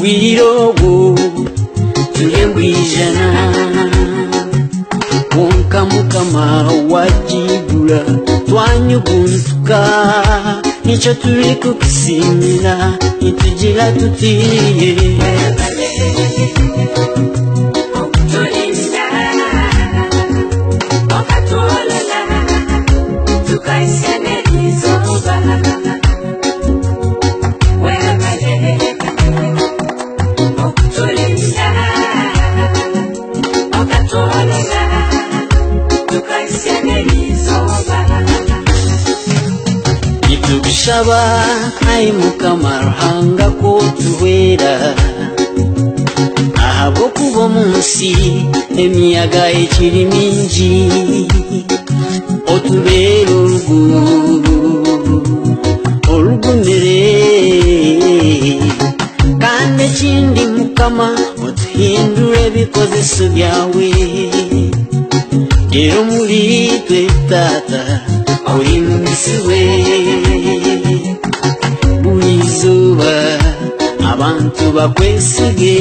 wirogo tuyembwijana wonka mukama wajibula twanyuguntuka nicho turi kukisimira nitugira tutiye Shaba ai mukama ruhanga ko tuwera ahabo kubo munsi emiyaga ekiri mingi otubera olugumire kandi ekindi mukama otuhindura ebikozeso byawe gero muri twe tata uri mumisiwe buizuba abantu bakwesige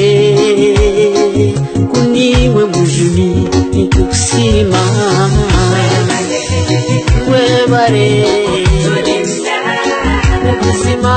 kuniwe mujuni nitukusima webare kusima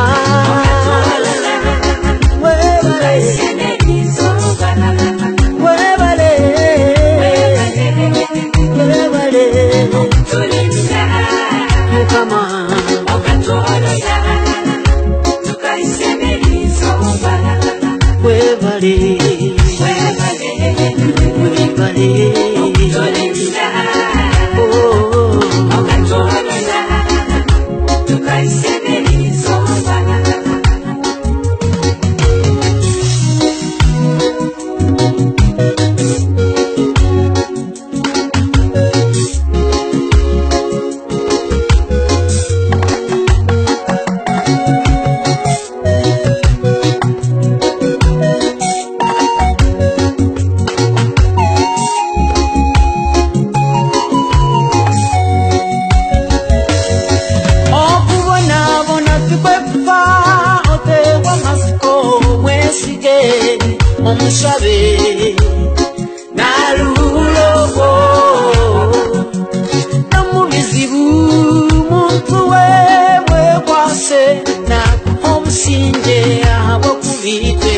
Omushabe nalulogo namubizibu muntu wewe kwase na omusinje abo kubite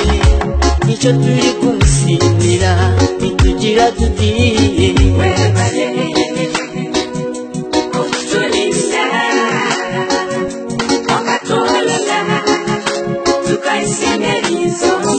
nicho turi kumusimira nitugira tudiye tukaisinye izo